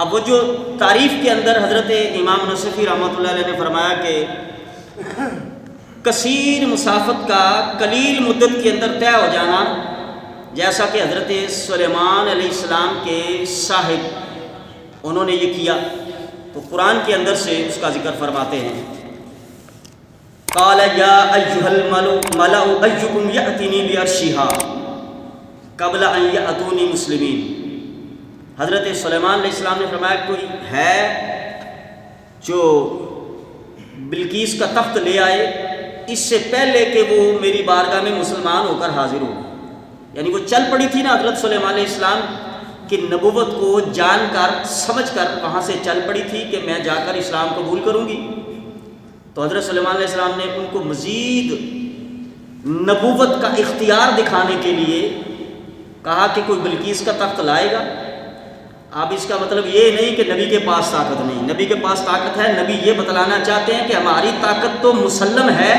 اب وہ جو تعریف کے اندر حضرت امام نصفی رحمۃ اللہ علیہ نے فرمایا کہ کثیر مسافت کا قلیل مدت کے اندر طے ہو جانا، جیسا کہ حضرت سلیمان علیہ السلام کے صاحب انہوں نے یہ کیا، تو قرآن کے اندر سے اس کا ذکر فرماتے ہیں قال یا ایھا الملأ ایکم یأتینی بعرشها قبل ان یأتونی مسلمین۔ حضرت سلیمان علیہ السلام نے فرمایا کوئی ہے جو بلقیس کا تخت لے آئے اس سے پہلے کہ وہ میری بارگاہ میں مسلمان ہو کر حاضر ہو۔ یعنی وہ چل پڑی تھی نا حضرت سلیمان علیہ السلام کی نبوت کو جان کر سمجھ کر وہاں سے چل پڑی تھی کہ میں جا کر اسلام قبول کروں گی، تو حضرت سلیمان علیہ السلام نے ان کو مزید نبوت کا اختیار دکھانے کے لیے کہا کہ کوئی بلقیس کا تخت لائے گا۔ اب اس کا مطلب یہ نہیں کہ نبی کے پاس طاقت نہیں، نبی کے پاس طاقت ہے۔ نبی یہ بتلانا چاہتے ہیں کہ ہماری طاقت تو مسلم ہے،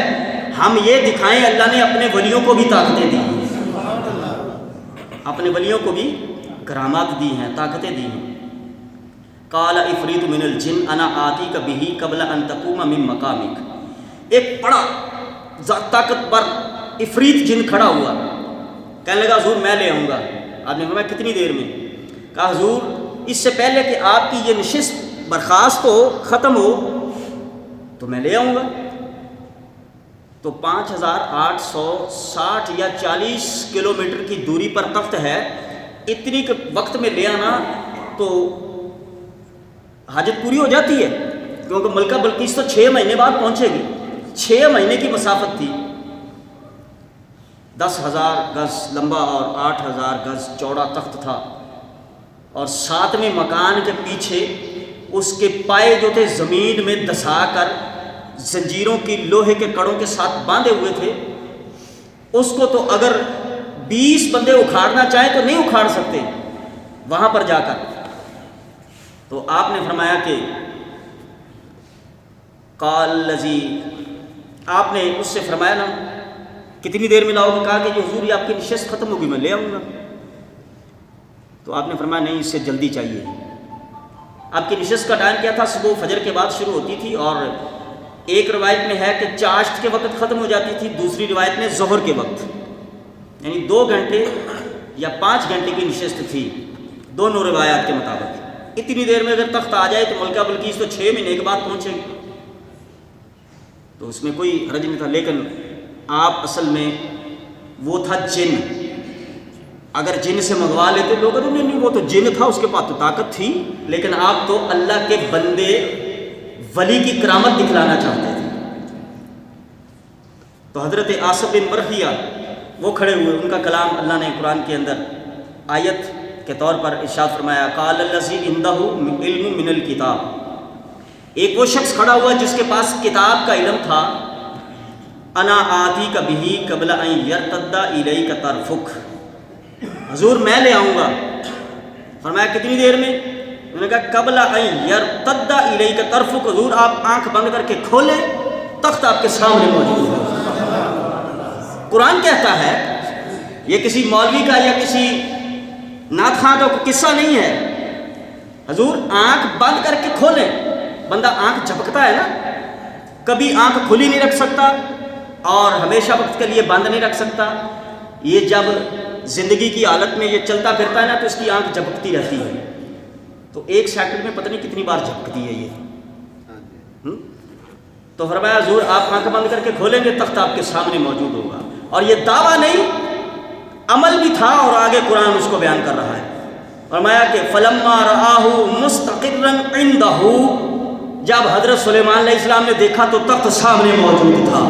ہم یہ دکھائیں اللہ نے اپنے ولیوں کو بھی طاقتیں دی ہیں، اپنے ولیوں کو بھی کرامات دی ہیں، طاقتیں دی ہیں۔ قال عفریت من الجن انا آتیک بہ قبل ان تقوم من مقامک۔ ایک بڑا طاقتور عفریت جن کھڑا ہوا، کہنے لگا حضور میں لے آؤں گا۔ آپ نے فرمایا کتنی دیر میں؟ کہا حضور اس سے پہلے کہ آپ کی یہ نشست برخاست ہو، ختم ہو، تو میں لے آؤں گا۔ تو 5860 یا 40 کلومیٹر کی دوری پر تخت ہے، اتنی وقت میں لے آنا تو حاجت پوری ہو جاتی ہے، کیونکہ ملکہ بلقیس تو 6 مہینے بعد پہنچے گی، 6 مہینے کی مسافت تھی۔ 10,000 گز لمبا اور 8,000 گز چوڑا تخت تھا، اور 7ویں مکان کے پیچھے اس کے پائے جو تھے زمین میں دسا کر زنجیروں کی لوہے کے کڑوں کے ساتھ باندھے ہوئے تھے۔ اس کو تو اگر 20 بندے اکھاڑنا چاہیں تو نہیں اکھاڑ سکتے وہاں پر جا کر۔ تو آپ نے فرمایا کہ قال الذی، آپ نے اس سے فرمایا نا کتنی دیر میں لاؤ گے؟ کہا کہ جو حضور یہ آپ کی نشست ختم ہوگی میں لے آؤں گا۔ تو آپ نے فرمایا نہیں اس سے جلدی چاہیے۔ آپ کی نشست کا ٹائم کیا تھا؟ صبح فجر کے بعد شروع ہوتی تھی، اور ایک روایت میں ہے کہ چاشت کے وقت ختم ہو جاتی تھی، دوسری روایت میں ظہر کے وقت، یعنی 2 گھنٹے یا 5 گھنٹے کی نشست تھی دونوں روایات کے مطابق۔ اتنی دیر میں اگر تخت آ جائے تو ملکہ بلقیس تو 6 مہینے کے بعد پہنچے گی، تو اس میں کوئی حرج نہیں تھا۔ لیکن آپ اصل میں وہ تھا جن، اگر جن سے منگوا لیتے لوگ تو نہیں، وہ تو جن تھا، اس کے پاس تو طاقت تھی، لیکن آپ تو اللہ کے بندے ولی کی کرامت دکھلانا چاہتے تھے۔ تو حضرت آصف بن برخیہ وہ کھڑے ہوئے، ان کا کلام اللہ نے قرآن کے اندر آیت کے طور پر ارشاد فرمایا قال الذی عندہ علم من الکتاب۔ ایک وہ شخص کھڑا ہوا جس کے پاس کتاب کا علم تھا، انا آتیک بہ قبل ان یرتد الیک طرفک، حضور میں لے آؤں گا۔ فرمایا کتنی دیر میں؟ انہوں نے کہا قبل ان یرتد الیک طرفک، حضور آپ آنکھ بند کر کے کھولیں، تخت آپ کے سامنے موجود ہے۔ قرآن کہتا ہے، یہ کسی مولوی کا یا کسی نعت خواں کا قصہ نہیں ہے۔ حضور آنکھ بند کر کے کھولیں، بندہ آنکھ جھپکتا ہے نا، کبھی آنکھ کھلی نہیں رکھ سکتا اور ہمیشہ وقت کے لیے بند نہیں رکھ سکتا۔ یہ جب زندگی کی حالت میں یہ چلتا پھرتا ہے نا تو اس کی آنکھ جھپکتی رہتی ہے، تو 1 سیکنڈ میں پتہ نہیں کتنی بار جھپکتی ہے یہ۔ تو فرمایا حضور آپ آنکھ بند کر کے کھولیں گے، تخت آپ کے سامنے موجود ہوگا۔ اور یہ دعویٰ نہیں، عمل بھی تھا، اور آگے قرآن اس کو بیان کر رہا ہے۔ فرمایا کہ فلما رآہ مستقرا عندہ، جب حضرت سلیمان علیہ السلام نے دیکھا تو تخت سامنے موجود تھا۔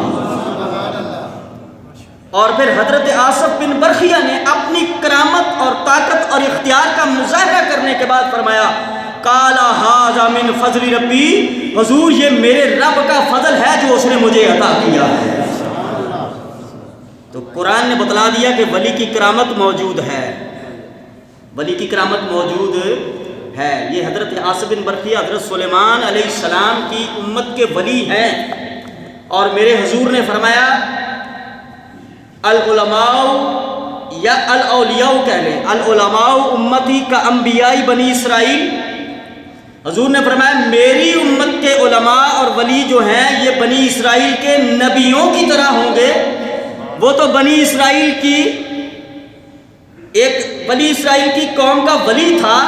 اور پھر حضرت آصف بن برخیہ نے اپنی کرامت اور طاقت اور اختیار کا مظاہرہ کرنے کے بعد فرمایا قال ھذا من فضل ربی، حضور یہ میرے رب کا فضل ہے جو اس نے مجھے عطا کیا ہے۔ تو قرآن نے بتلا دیا کہ ولی کی کرامت موجود ہے، ولی کی کرامت موجود ہے۔ یہ حضرت آصف بن برخیہ حضرت سلیمان علیہ السلام کی امت کے ولی ہیں، اور میرے حضور نے فرمایا العلماء یا الاولیاء کہہ لیں، العلماء امتی کا انبیاء بنی اسرائیل، حضور نے فرمایا میری امت کے علماء اور ولی جو ہیں یہ بنی اسرائیل کے نبیوں کی طرح ہوں گے. وہ تو بنی اسرائیل کی قوم کا ولی تھا،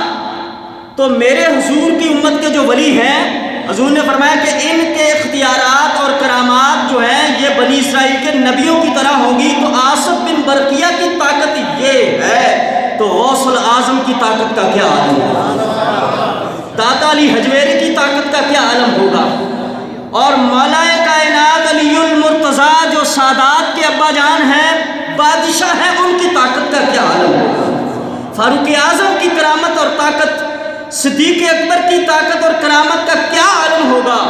تو میرے حضور کی امت کے جو ولی ہیں، حضور نے فرمایا کہ ان کے اختیارات اور کرامات جو ہیں یہ بنی اسرائیل کے نبیوں کی طرح ہوں گی. تو آصف بن برقیہ کی طاقت یہ ہے، تو غوث الاعظم کی طاقت کا کیا عالم ہوگا، داتا علی حجویری کی طاقت کا کیا عالم ہوگا، اور مولا کائنات علی المرتضیٰ جو سادات کے ابا جان ہیں، بادشاہ ہیں، ان کی طاقت کا کیا عالم ہوگا، فاروق اعظم کی کرامت اور طاقت، صدیق اکبر کی طاقت اور کرامت کا کیا عالم ہوگا.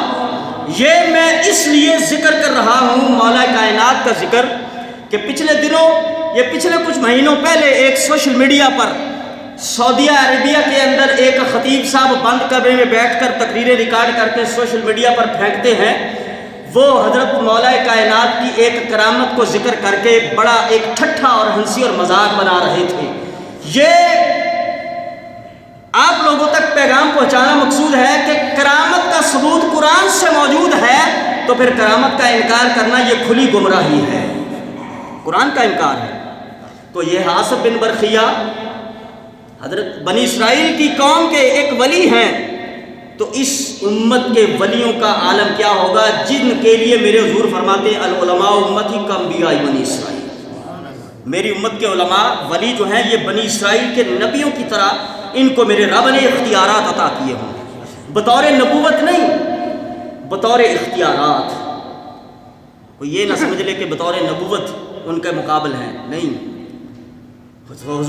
یہ میں اس لیے ذکر کر رہا ہوں مولا کائنات کا ذکر کہ پچھلے دنوں، یہ پچھلے کچھ مہینوں پہلے ایک سوشل میڈیا پر سعودیہ عربیہ کے اندر ایک خطیب صاحب بند کمرے میں بیٹھ کر تقریریں ریکارڈ کر کے سوشل میڈیا پر پھینکتے ہیں. وہ حضرت مولا کائنات کی ایک کرامت کو ذکر کر کے بڑا ایک ٹھٹھا اور ہنسی اور مذاق بنا رہے تھے. یہ آپ لوگوں تک پیغام پہنچانا مقصود ہے کہ کرامت کا ثبوت قرآن سے موجود ہے، تو پھر کرامت کا انکار کرنا یہ کھلی گمراہی ہے، قرآن کا انکار ہے. تو یہ آصف بن برقیہ حضرت بنی اسرائیل کی قوم کے ایک ولی ہیں، تو اس امت کے ولیوں کا عالم کیا ہوگا جن کے لیے میرے حضور فرماتے ہیں العلماء امتی کانبیاء بنی اسرائیل. میری امت کے علماء ولی جو ہیں یہ بنی اسرائیل کے نبیوں کی طرح ان کو میرے رب نے اختیارات عطا کیے ہوں، بطور نبوت نہیں، بطور اختیارات. کوئی یہ نہ سمجھ لے کہ بطور نبوت ان کے مقابل ہیں، نہیں.